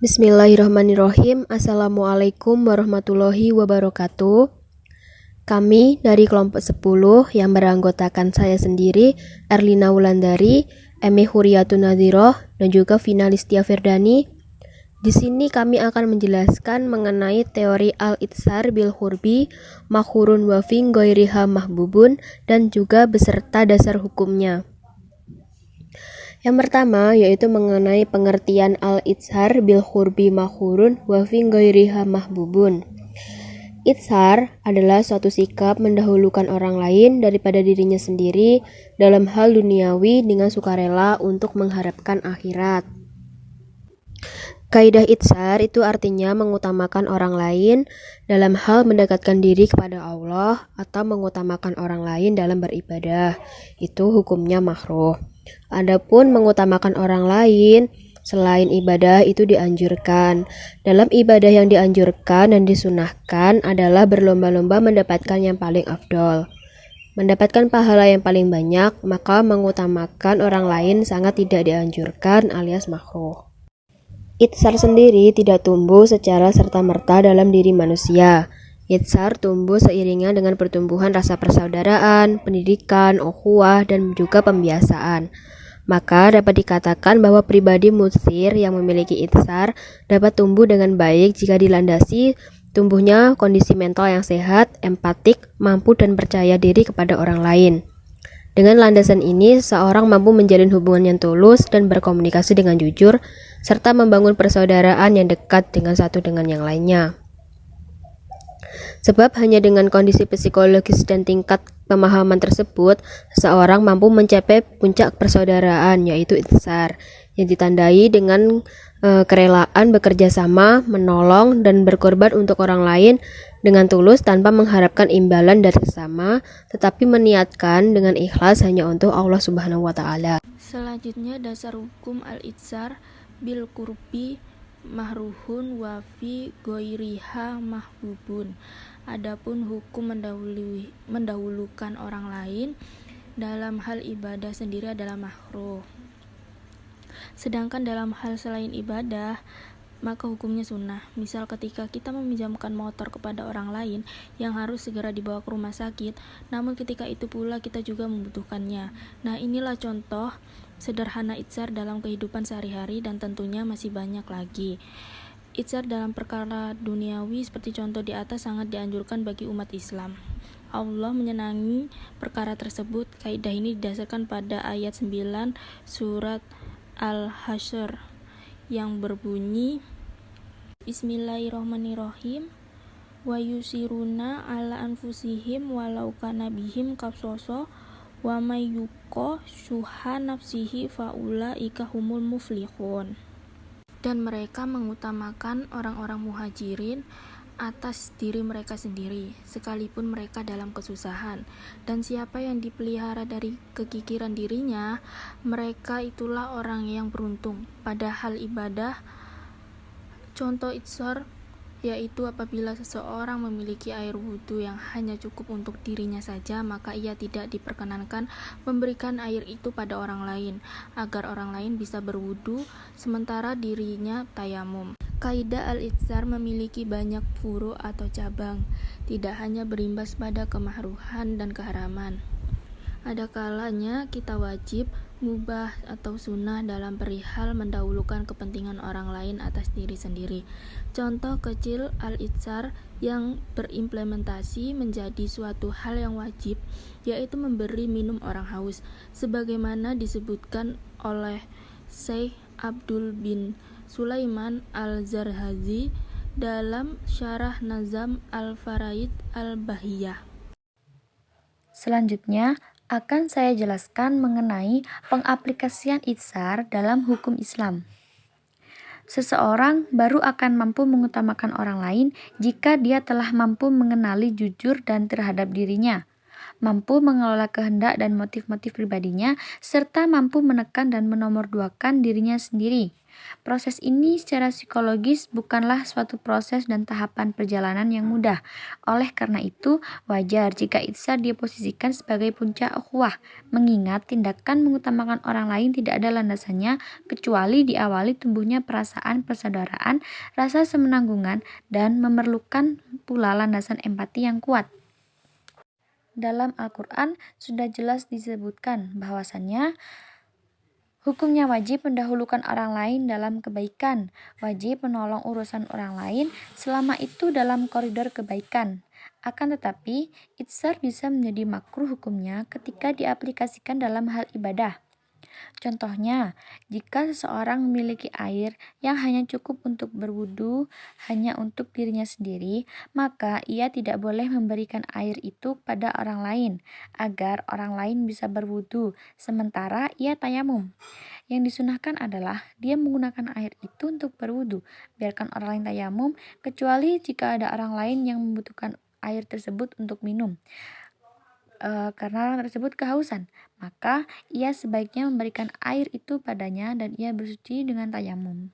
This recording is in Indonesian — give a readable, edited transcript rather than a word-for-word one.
Bismillahirrahmanirrahim. Assalamualaikum warahmatullahi wabarakatuh. Kami dari kelompok 10 yang beranggotakan saya sendiri, Erlina Wulandari, Emi Huriyatun Nadhiroh, dan juga Vina Listia Firdani. Di sini kami akan menjelaskan mengenai teori al-itsar bil hurbi, mahurun wa fi ghairiha mahbubun, dan juga beserta dasar hukumnya. Yang pertama yaitu mengenai pengertian al-itsar bil hurbi mahurun wa fi ghairiha mahbubun. Itsar adalah suatu sikap mendahulukan orang lain daripada dirinya sendiri dalam hal duniawi dengan sukarela untuk mengharapkan akhirat. Kaidah itsar itu artinya mengutamakan orang lain dalam hal mendekatkan diri kepada Allah atau mengutamakan orang lain dalam beribadah. Itu hukumnya makruh. Adapun mengutamakan orang lain selain ibadah itu dianjurkan. Dalam ibadah yang dianjurkan dan disunahkan adalah berlomba-lomba mendapatkan yang paling afdol. Mendapatkan pahala yang paling banyak, maka mengutamakan orang lain sangat tidak dianjurkan alias makruh. Itsar sendiri tidak tumbuh secara serta-merta dalam diri manusia. Itsar tumbuh seiringan dengan pertumbuhan rasa persaudaraan, pendidikan, ukhuwah, dan juga pembiasaan. Maka dapat dikatakan bahwa pribadi mutsir yang memiliki itsar dapat tumbuh dengan baik jika dilandasi tumbuhnya kondisi mental yang sehat, empatik, mampu dan percaya diri kepada orang lain. Dengan landasan ini, seorang mampu menjalin hubungan yang tulus dan berkomunikasi dengan jujur, serta membangun persaudaraan yang dekat dengan satu dengan yang lainnya. Sebab hanya dengan kondisi psikologis dan tingkat pemahaman tersebut, seseorang mampu mencapai puncak persaudaraan, yaitu itsar, yang ditandai dengan kerelaan bekerja sama, menolong, dan berkorban untuk orang lain dengan tulus tanpa mengharapkan imbalan dari sesama, tetapi meniatkan dengan ikhlas hanya untuk Allah Subhanahu wa Ta'ala. Selanjutnya, dasar hukum al-itsar bil qurbi mahruhun wa fi ghairiha mahbubun. Adapun hukum mendahulukan orang lain dalam hal ibadah sendiri adalah makruh. Sedangkan dalam hal selain ibadah, maka hukumnya sunnah. Misal ketika kita meminjamkan motor kepada orang lain yang harus segera dibawa ke rumah sakit, namun ketika itu pula kita juga membutuhkannya. Nah, inilah contoh sederhana itsar dalam kehidupan sehari-hari, dan tentunya masih banyak lagi. Itsar dalam perkara duniawi seperti contoh di atas sangat dianjurkan bagi umat Islam. Allah menyenangi perkara tersebut. Kaidah ini didasarkan pada ayat 9 surat Al-Hasyr yang berbunyi, Bismillahirrahmanirrahim, wa yusiruna ala anfusihim walau kana bihim khasasah wa may yuqa syuha nafsihi faulaika humul muflihun. Dan mereka mengutamakan orang-orang muhajirin atas diri mereka sendiri, sekalipun mereka dalam kesusahan. Dan siapa yang dipelihara dari kekikiran dirinya, mereka itulah orang yang beruntung. Padahal ibadah, contoh itsar, yaitu apabila seseorang memiliki air wudhu yang hanya cukup untuk dirinya saja, maka ia tidak diperkenankan memberikan air itu pada orang lain, agar orang lain bisa berwudhu sementara dirinya tayamum. Kaidah al-itsar memiliki banyak furu atau cabang, tidak hanya berimbas pada kemahruhan dan keharaman. Ada kalanya kita wajib, mubah atau sunnah dalam perihal mendahulukan kepentingan orang lain atas diri sendiri. Contoh kecil al-itsar yang berimplementasi menjadi suatu hal yang wajib, yaitu memberi minum orang haus, sebagaimana disebutkan oleh Syekh Abdul bin Sulaiman al-Zarhazi dalam syarah Nazam al-Faraid al-Bahiyah. Selanjutnya akan saya jelaskan mengenai pengaplikasian itsar dalam hukum Islam. Seseorang baru akan mampu mengutamakan orang lain jika dia telah mampu mengenali jujur dan terhadap dirinya, mampu mengelola kehendak dan motif-motif pribadinya, serta mampu menekan dan menomorduakan dirinya sendiri. Proses ini secara psikologis bukanlah suatu proses dan tahapan perjalanan yang mudah. Oleh karena itu, wajar jika itsar diposisikan sebagai puncak ukhuwah, mengingat tindakan mengutamakan orang lain tidak ada landasannya kecuali diawali tumbuhnya perasaan persaudaraan, rasa semenanggungan, dan memerlukan pula landasan empati yang kuat. Dalam Al-Quran sudah jelas disebutkan bahwasannya hukumnya wajib mendahulukan orang lain dalam kebaikan, wajib menolong urusan orang lain selama itu dalam koridor kebaikan. Akan tetapi, itsar bisa menjadi makruh hukumnya ketika diaplikasikan dalam hal ibadah. Contohnya, jika seseorang memiliki air yang hanya cukup untuk berwudu hanya untuk dirinya sendiri, maka ia tidak boleh memberikan air itu pada orang lain agar orang lain bisa berwudu sementara ia tayamum. Yang disunahkan adalah dia menggunakan air itu untuk berwudu, biarkan orang lain tayamum, kecuali jika ada orang lain yang membutuhkan air tersebut untuk minum. Karena orang tersebut kehausan, maka ia sebaiknya memberikan air itu padanya dan ia bersuci dengan tayamum.